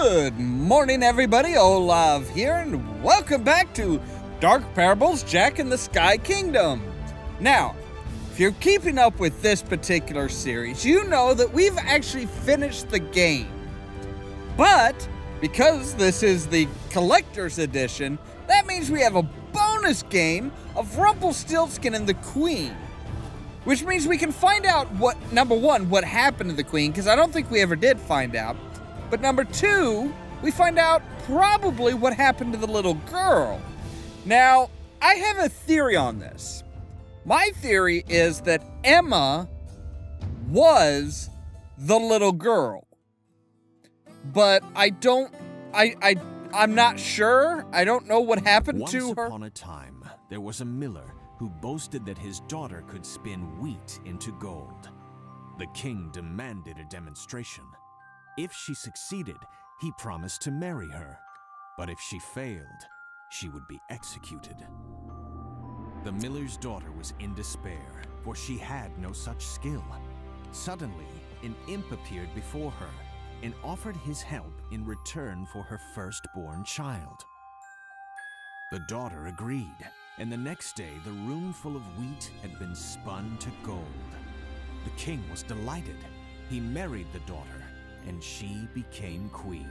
Good morning, everybody. Ollamh here, and welcome back to Dark Parables Jack in the Sky Kingdom. Now, if you're keeping up with this particular series, you know that we've actually finished the game. But, because this is the Collector's Edition, that means we have a bonus game of Rumpelstiltskin and the Queen. Which means we can find out number one, what happened to the Queen, because I don't think we ever did find out. But number two, we find out probably what happened to the little girl. Now, I have a theory on this. My theory is that Emma was the little girl. But I'm not sure. I don't know what happened to her. Once upon a time, there was a miller who boasted that his daughter could spin wheat into gold. The king demanded a demonstration. If she succeeded, he promised to marry her. But if she failed, she would be executed. The miller's daughter was in despair, for she had no such skill. Suddenly, an imp appeared before her and offered his help in return for her firstborn child. The daughter agreed, and the next day the room full of wheat had been spun to gold. The king was delighted. He married the daughter, and she became queen.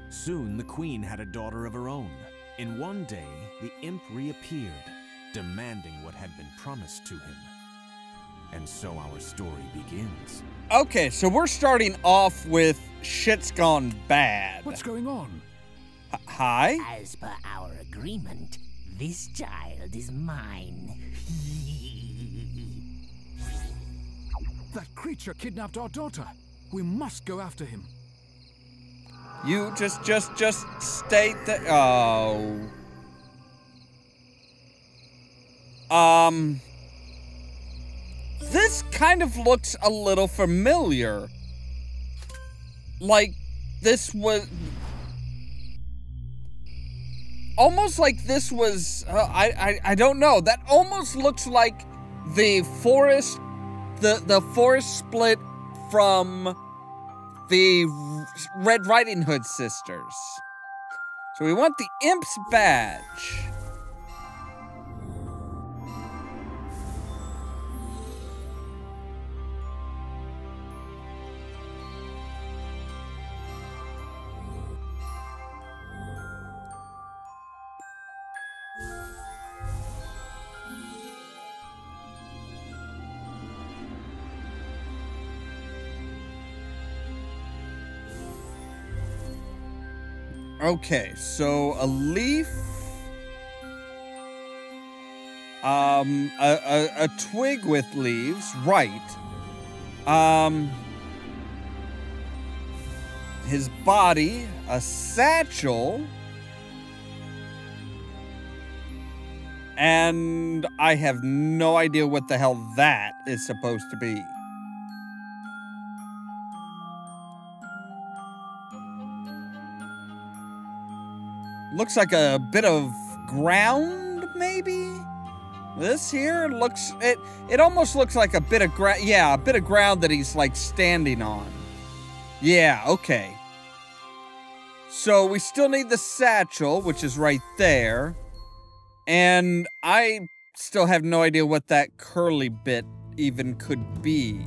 Soon the queen had a daughter of her own, and one day the imp reappeared, demanding what had been promised to him. And so our story begins. Okay, so we're starting off with shit's gone bad. What's going on? Hi? As per our agreement, this child is mine. That creature kidnapped our daughter. We must go after him. You just state that. Oh. This kind of looks a little familiar. Like this was. Almost like this was. I don't know. That almost looks like the forest. The forest split from the Red Riding Hood sisters. So we want the imp's badge. Okay, so a leaf, a twig with leaves, right. His body, a satchel, and I have no idea what the hell that is supposed to be. Looks like a bit of ground, maybe? This here looks, it almost looks like a bit of ground, yeah, a bit of ground that he's like standing on. Yeah, okay. So we still need the satchel, which is right there. And I still have no idea what that curly bit even could be.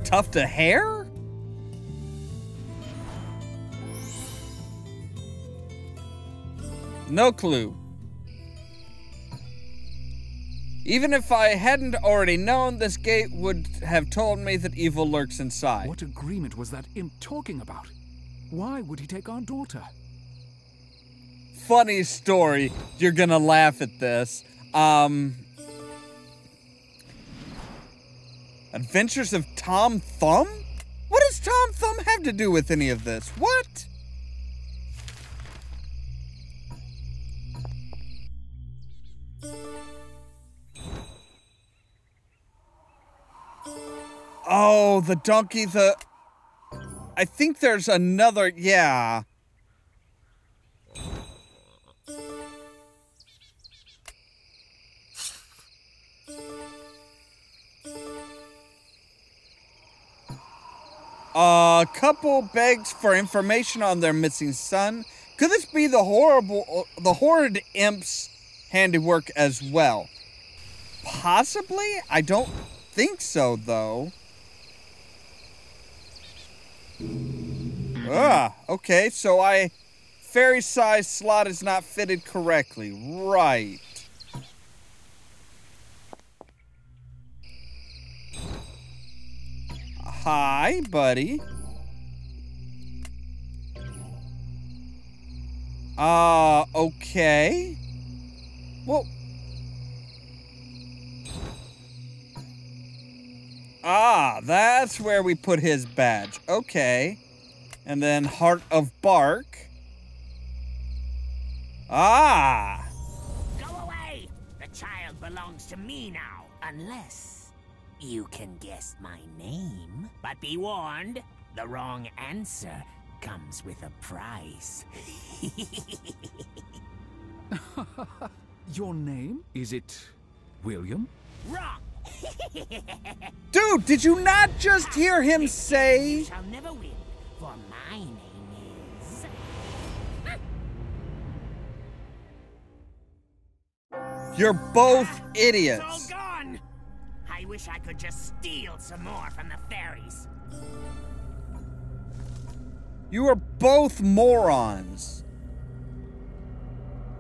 Tuft of hair? No clue. Even if I hadn't already known, this gate would have told me that evil lurks inside. What agreement was that imp talking about? Why would he take our daughter? Funny story. You're gonna laugh at this. Adventures of Tom Thumb? What does Tom Thumb have to do with any of this? What? Oh, the donkey, I think there's another, yeah. A couple begs for information on their missing son. Could this be the horrid imp's handiwork as well? Possibly? I don't think so, though. Okay, so fairy-sized slot is not fitted correctly. Right. Hi, buddy. Okay. Well... that's where we put his badge. Okay. And then Heart of Bark. Go away! The child belongs to me now, unless you can guess my name. But be warned, the wrong answer comes with a price. Your name? Is it William? Wrong! Dude, did you not just hear him say? You shall never win, for my name is... You're both It's idiots. all gone! I wish I could just steal some more from the fairies. You are both morons.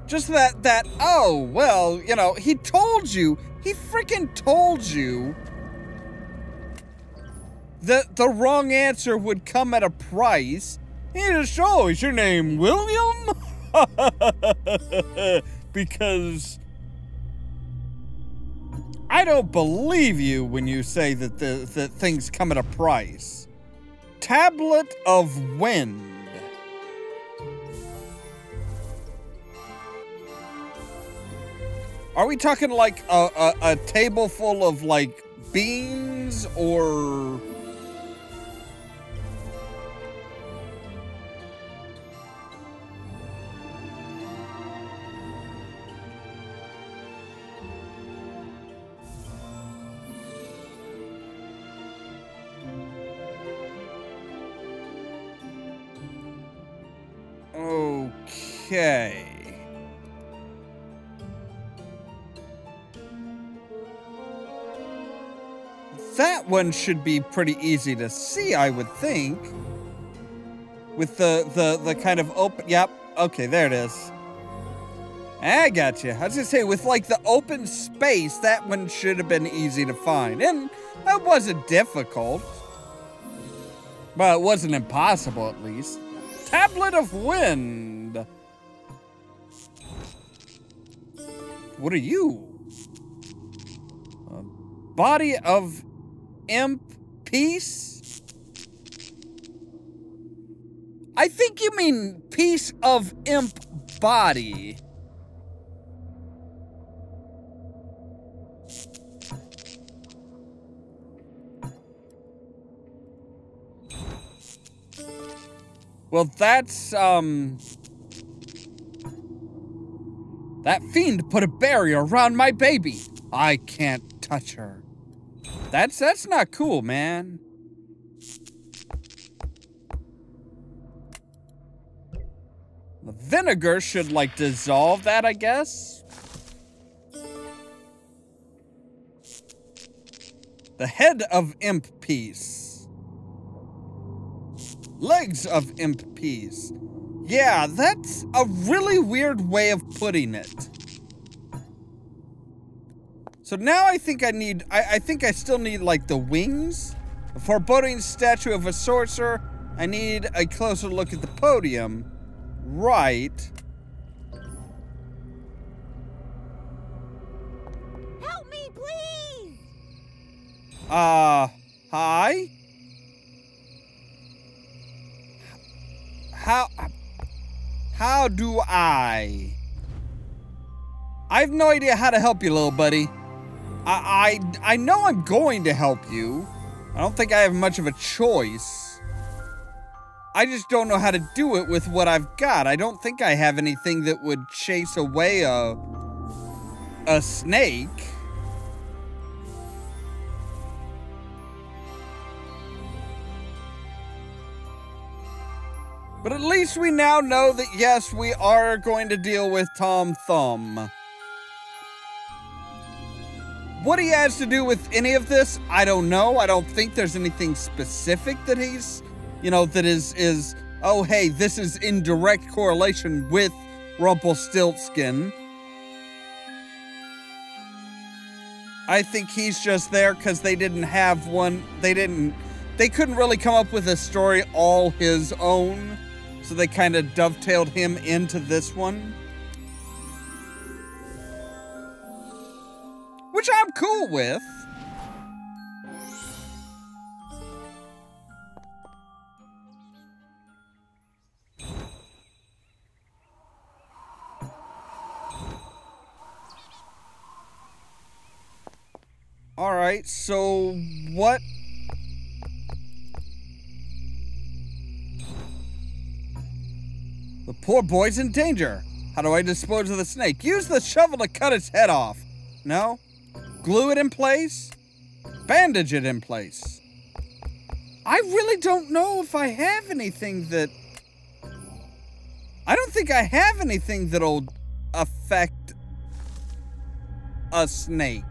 Just that, oh, well, you know, he told you. He freaking told you that the wrong answer would come at a price. He just, oh, is your name William? Because I don't believe you when you say that that things come at a price. Tablet of Wind. Are we talking like a table full of like beans or... Okay. That one should be pretty easy to see, I would think. With the kind of open... Yep. Okay, there it is. I got you. I was gonna say, with like the open space, that one should have been easy to find. And that wasn't difficult. But it wasn't impossible, at least. Tablet of Wind. What are you? Body of Imp Piece? I think you mean piece of imp body. Well, that's, that fiend put a barrier around my baby. I can't touch her. That's not cool, man. The vinegar should, like, dissolve that, I guess. The head of Imp Piece. Legs of Imp Piece. Yeah, that's a really weird way of putting it. So now I think I need, I think I still need, like, the wings. A foreboding statue of a sorcerer. I need a closer look at the podium. Right. Help me, please! Hi? How do I have no idea how to help you, little buddy. I know I'm going to help you. I don't think I have much of a choice. I just don't know how to do it with what I've got. I don't think I have anything that would chase away a snake. But at least we now know that, yes, we are going to deal with Tom Thumb. What he has to do with any of this, I don't know. I don't think there's anything specific that he's, you know, that is, oh, hey, this is in direct correlation with Rumpelstiltskin. I think he's just there because they didn't have one. They couldn't really come up with a story all his own. So they kind of dovetailed him into this one. Which I'm cool with. All right, so what? The poor boy's in danger. How do I dispose of the snake? Use the shovel to cut its head off. No? Glue it in place? Bandage it in place. I really don't know if I have anything that... I don't think I have anything that'll affect a snake.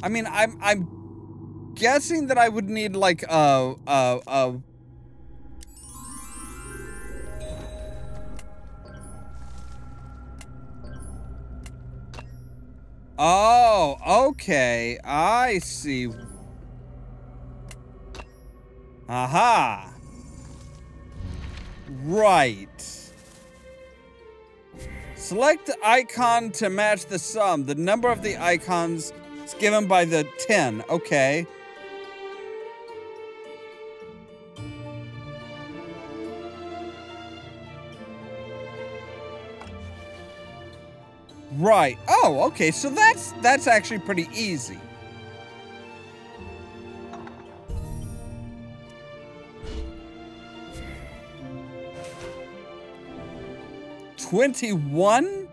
I mean, I'm guessing that I would need like oh, okay. I see. Aha. Right. Select the icon to match the sum. The number of the icons is given by the 10. Okay. Right. Oh, okay. So that's actually pretty easy. $21?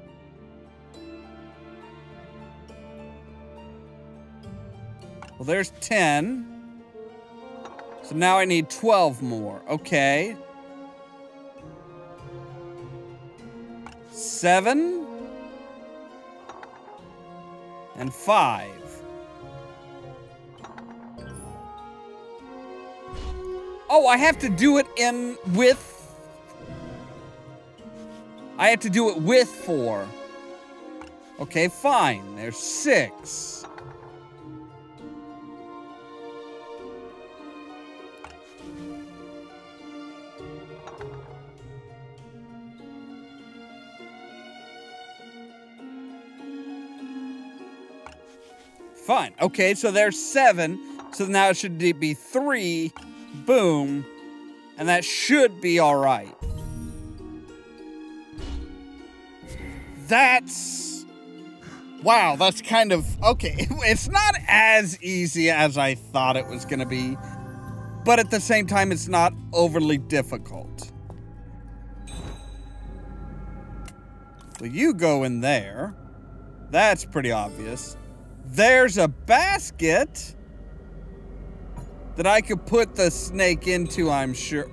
Well, there's 10. So now I need 12 more. Okay. 7 and 5. Oh, I have to do it I have to do it with 4. Okay, fine. There's 6. Fine. Okay, so there's 7. So now it should be 3. Boom. And that should be all right. Wow, that's kind of... Okay, it's not as easy as I thought it was going to be. But at the same time, it's not overly difficult. So you go in there. That's pretty obvious. There's a basket that I could put the snake into, I'm sure.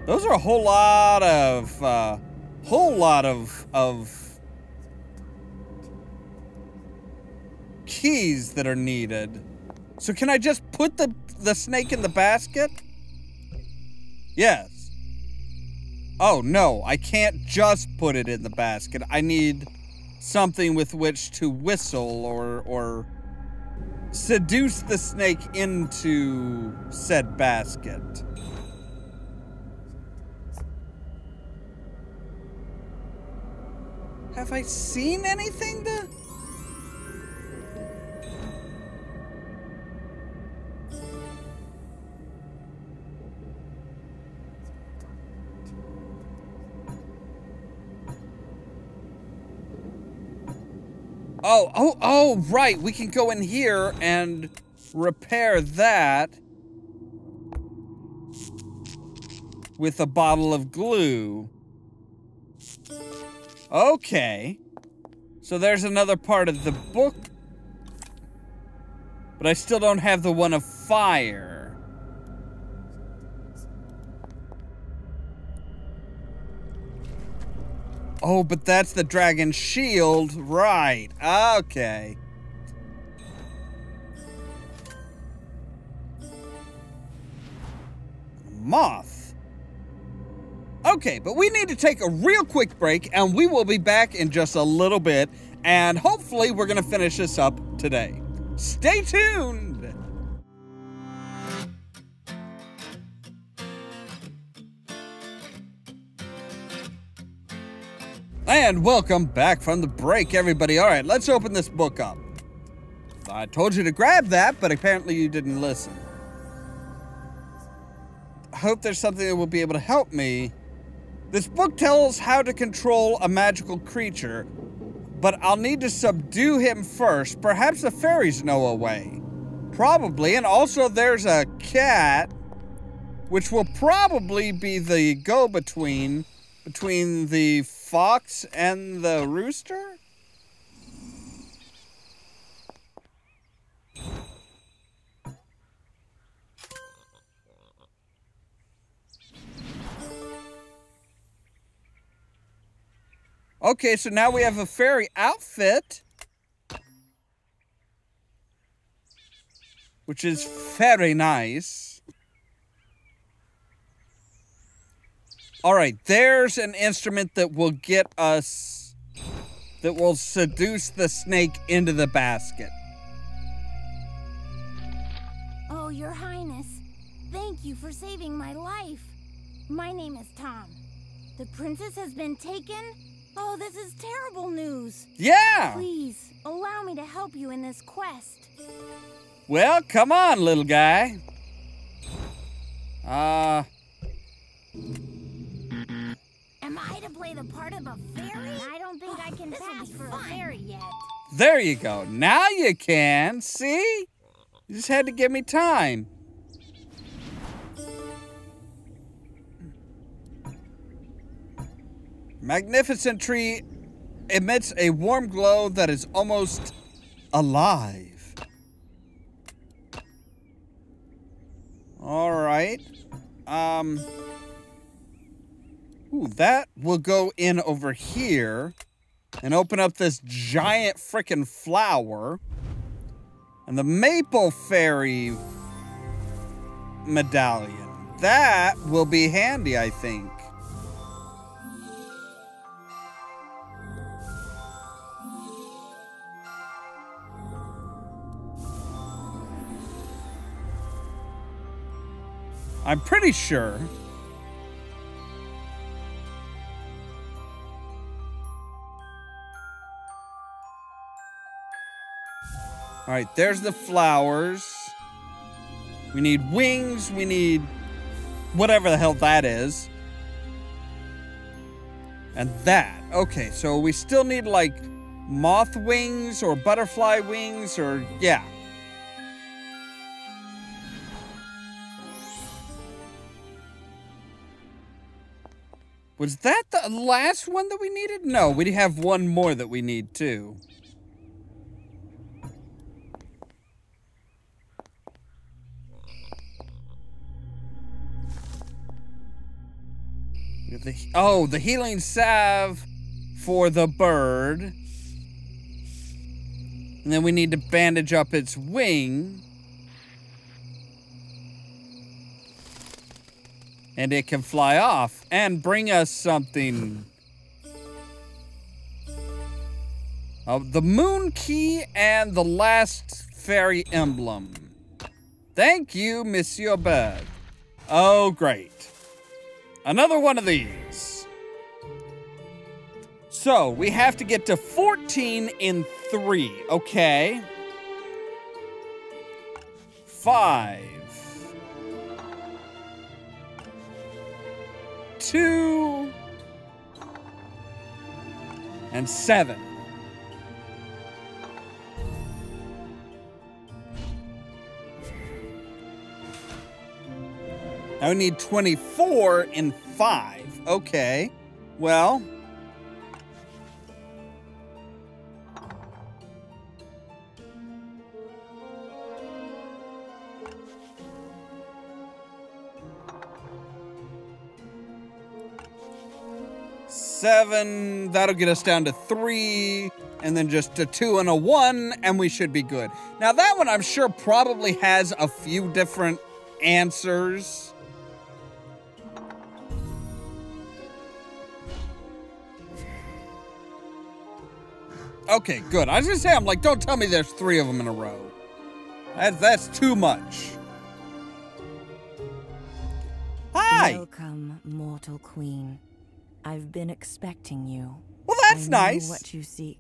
Those are a whole lot of keys that are needed. So can I just put the snake in the basket? Yes. Oh, no, I can't just put it in the basket. I need something with which to whistle or seduce the snake into said basket. Have I seen anything to... Oh, right. We can go in here and repair that with a bottle of glue. Okay. So there's another part of the book. But I still don't have the one of fire. Oh, but that's the dragon shield. Right. Okay. Moth. Okay, but we need to take a real quick break, and we will be back in just a little bit, and hopefully we're going to finish this up today. Stay tuned! And welcome back from the break, everybody. All right, let's open this book up. I told you to grab that, but apparently you didn't listen. I hope there's something that will be able to help me. This book tells how to control a magical creature, but I'll need to subdue him first. Perhaps the fairies know a way. Probably, and also there's a cat, which will probably be the go-between between the fox and the rooster? Okay, so now we have a fairy outfit, which is very nice. All right, there's an instrument that will get us, that will seduce the snake into the basket. Oh, Your Highness, thank you for saving my life. My name is Tom. The princess has been taken? Oh, this is terrible news. Yeah! Please, allow me to help you in this quest. Well, come on, little guy. Am I to play the part of a fairy? I don't think I can pass for a fairy yet. There you go. Now you can. See? You just had to give me time. Magnificent tree emits a warm glow that is almost alive. All right. Ooh, that will go in over here and open up this giant frickin' flower. And the maple fairy medallion. That will be handy, I think. I'm pretty sure. All right, there's the flowers. We need wings. We need whatever the hell that is. And that. Okay, so we still need like moth wings or butterfly wings or, yeah. Was that the last one that we needed? No, we have one more that we need too. The healing salve for the bird. And then we need to bandage up its wing. And it can fly off and bring us something. The moon key and the last fairy emblem. Thank you, Monsieur Bird. Oh, great. Another one of these. So, we have to get to 14 in 3, okay? 5. 2. And 7. I need 24 in 5. Okay. Well, 7. That'll get us down to 3. And then just a 2 and a 1, and we should be good. Now that one I'm sure probably has a few different answers. Okay, good. I was gonna say, I'm like, don't tell me there's 3 of them in a row. That's too much. Hi! Welcome, mortal queen. I've been expecting you. Well, that's nice. I know what you seek.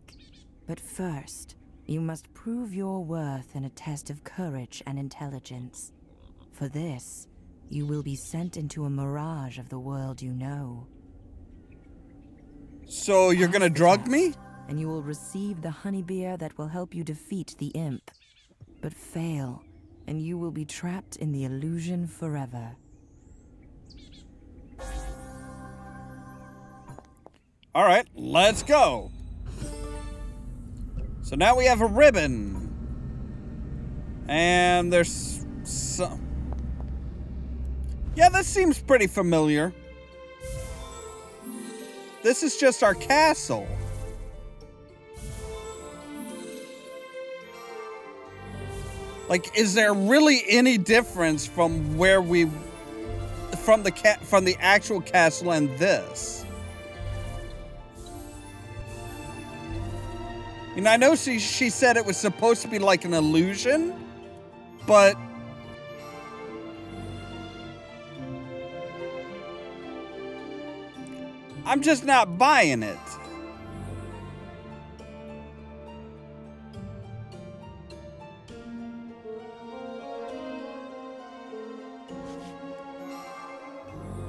But first, you must prove your worth in a test of courage and intelligence. For this, you will be sent into a mirage of the world you know. So you're gonna drug me? And you will receive the honey beer that will help you defeat the imp. But fail, and you will be trapped in the illusion forever. All right, let's go. So now we have a ribbon. And there's some... Yeah, this seems pretty familiar. This is just our castle. Like, is there really any difference from where we... from the actual castle and this? And I know she said it was supposed to be like an illusion, but... I'm just not buying it.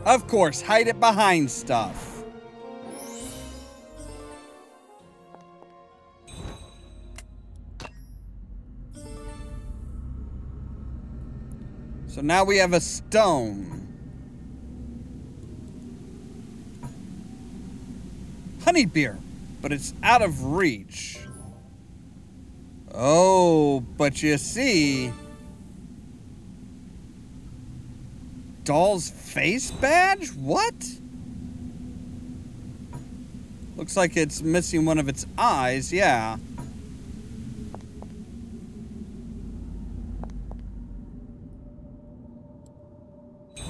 Of course, hide it behind stuff. So now we have a stone. Honey beer, but it's out of reach. Oh, but you see... Doll's face badge? What? Looks like it's missing one of its eyes, yeah.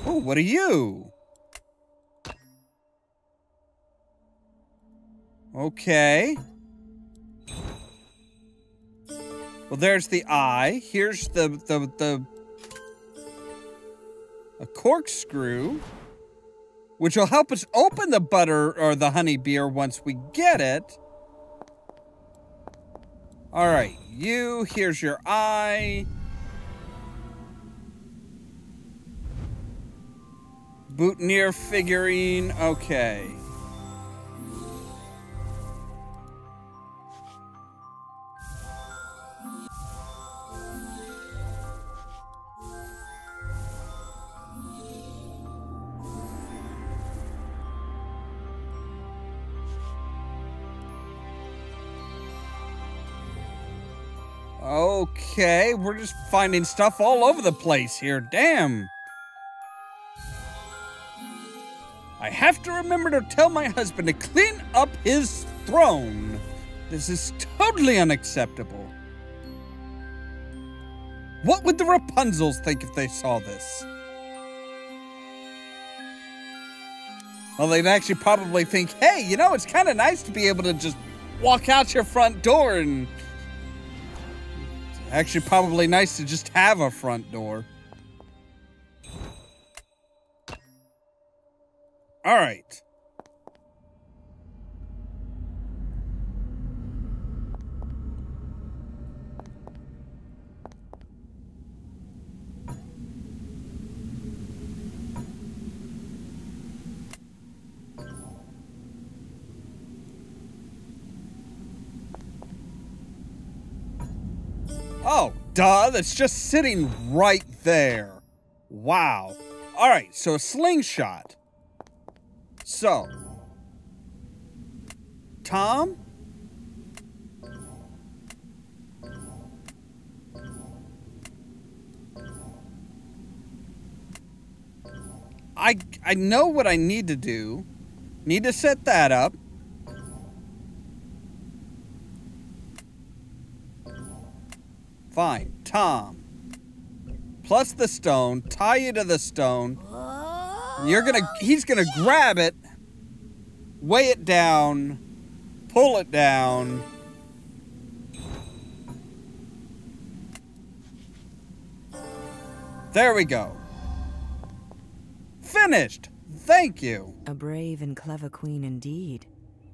Oh, what are you? Okay. Well, there's the eye. Here's a corkscrew, which will help us open the butter or the honey beer once we get it. All right, here's your eye. Boutonniere figurine, okay. Okay, we're just finding stuff all over the place here. Damn. I have to remember to tell my husband to clean up his throne. This is totally unacceptable. What would the Rapunzels think if they saw this? Well, they'd actually probably think, hey, you know, it's kind of nice to be able to just walk out your front door and... It's actually probably nice to just have a front door. All right. Oh, duh, that's just sitting right there. Wow. All right, so a slingshot. So, Tom? I know what I need to do. Need to set that up. Fine. Tom. Plus the stone. Tie you to the stone. He's gonna grab it. Weigh it down. Pull it down. There we go. Finished. Thank you. A brave and clever queen indeed.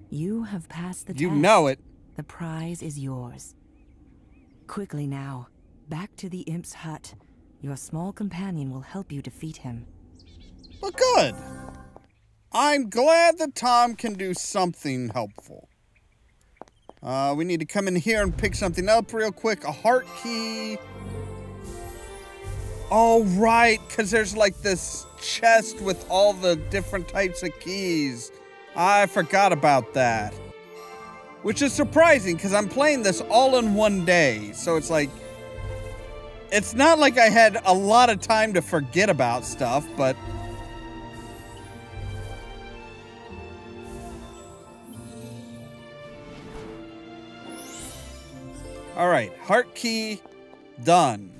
You have passed the test. You know it. The prize is yours. Quickly now, back to the imp's hut. Your small companion will help you defeat him. Well, good. I'm glad that Tom can do something helpful. We need to come in here and pick something up real quick. A heart key. Oh, right, because there's like this chest with all the different types of keys. I forgot about that. Which is surprising, because I'm playing this all in one day. So it's like, it's not like I had a lot of time to forget about stuff, but... Alright, heart key, done.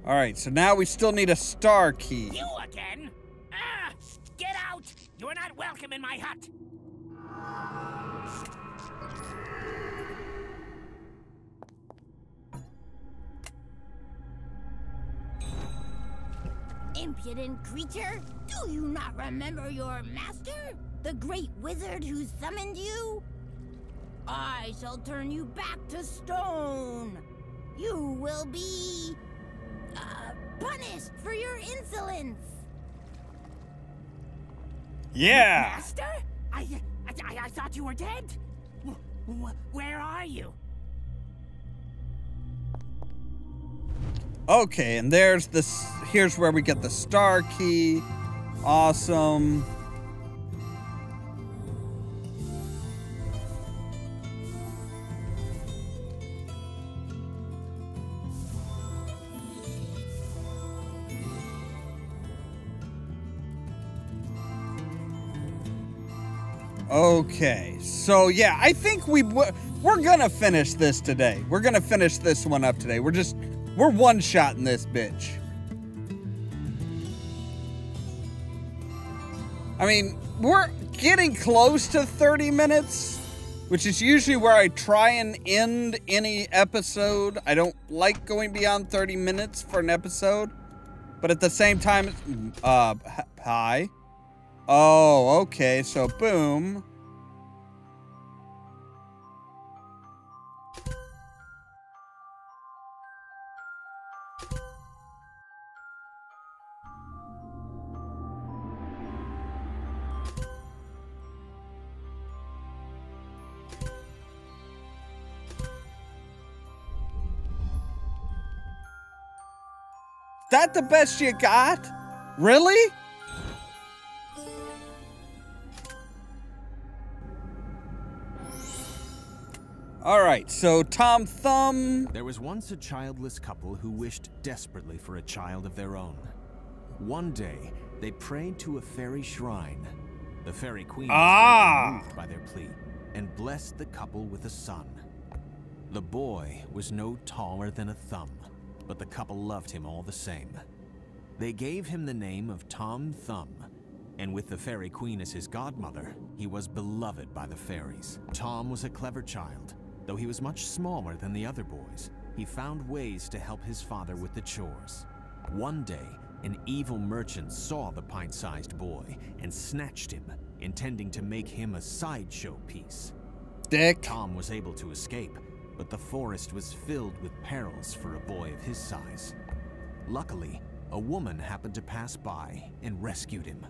Alright, so now we still need a star key. You again? Ah! Get out! You are not welcome in my hut! Impudent creature! Do you not remember your master? The great wizard who summoned you? I shall turn you back to stone. You will be... punished for your insolence. Yeah! Master? I thought you were dead. Where are you? Okay, and there's this. Here's where we get the star key. Awesome. Okay, so yeah, I think we're gonna finish this today. We're gonna finish this one up today. We're one-shotting this bitch. I mean, we're getting close to 30 minutes, which is usually where I try and end any episode. I don't like going beyond 30 minutes for an episode, but at the same time, hi. Oh, okay, so boom. That the best you got? Really? Alright, so Tom Thumb... There was once a childless couple who wished desperately for a child of their own. One day, they prayed to a fairy shrine. The fairy queen was moved by their plea and blessed the couple with a son. The boy was no taller than a thumb, but the couple loved him all the same. They gave him the name of Tom Thumb, and with the fairy queen as his godmother, he was beloved by the fairies. Tom was a clever child. Though he was much smaller than the other boys, he found ways to help his father with the chores. One day, an evil merchant saw the pint-sized boy and snatched him, intending to make him a sideshow piece. Dick. Tom was able to escape, but the forest was filled with perils for a boy of his size. Luckily, a woman happened to pass by and rescued him.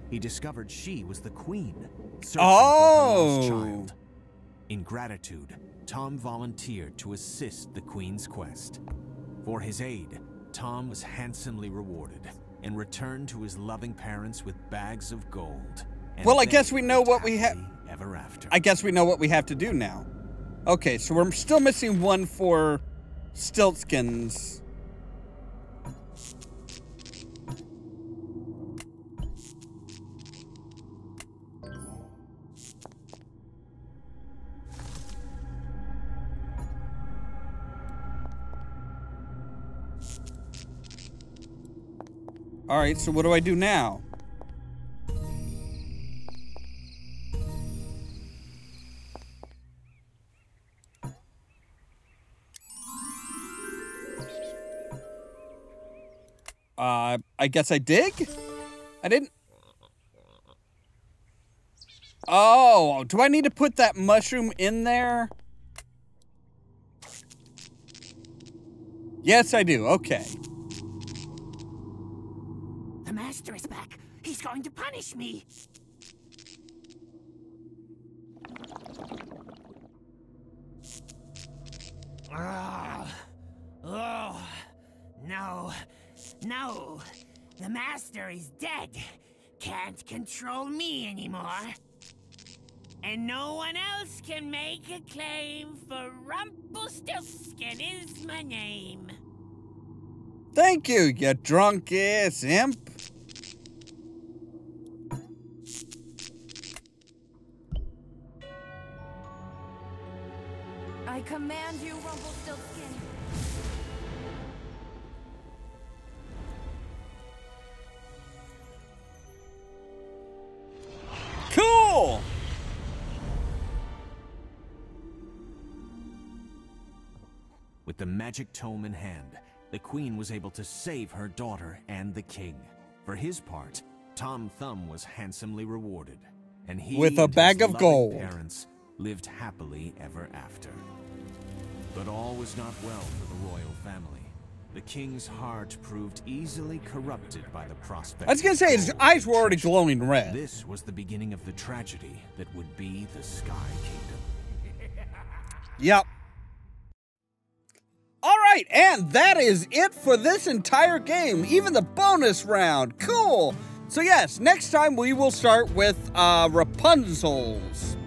He discovered she was the queen, searching for her lost child. In gratitude, Tom volunteered to assist the queen's quest. For his aid, Tom was handsomely rewarded and returned to his loving parents with bags of gold. and Well, I they guess we know lived what we have. happily ever after. I guess we know what we have to do now. Okay, so we're still missing one for Stiltskins. Alright, so what do I do now? I guess I dig? I didn't... Oh, do I need to put that mushroom in there? Yes, I do. Okay. The master is back. He's going to punish me. Oh, no. No. The master is dead. Can't control me anymore. And no one else can make a claim, for Rumpelstiltskin is my name. Thank you, you drunk-ass imp. I command you, Rumpelstiltskin. Cool! With the magic tome in hand, the queen was able to save her daughter and the king. For his part, Tom Thumb was handsomely rewarded, and he With a and bag his of loving gold. parents lived happily ever after. But all was not well for the royal family. The king's heart proved easily corrupted by the prospect. I was gonna of say, his gold eyes were already protection. glowing red. This was the beginning of the tragedy that would be the Sky Kingdom. Yep. Alright, and that is it for this entire game, even the bonus round. Cool! So yes, next time we will start with Rapunzel's.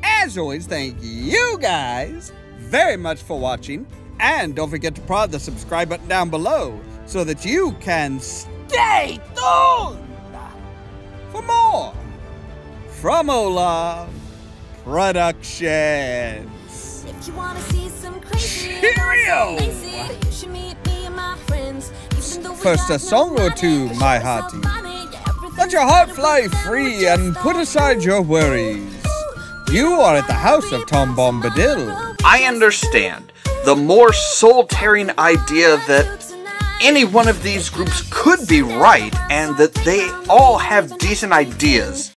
As always, thank you guys very much for watching, and don't forget to prod the subscribe button down below so that you can stay tuned for more from Ollamh Productions. If you wanna see some crazy, Cheerio! you should meet me and my friends. First a song or two, my hearty. Let your heart fly free and put aside your worries. You are at the house of Tom Bombadil. I understand the more soul-tearing idea that any one of these groups could be right and that they all have decent ideas.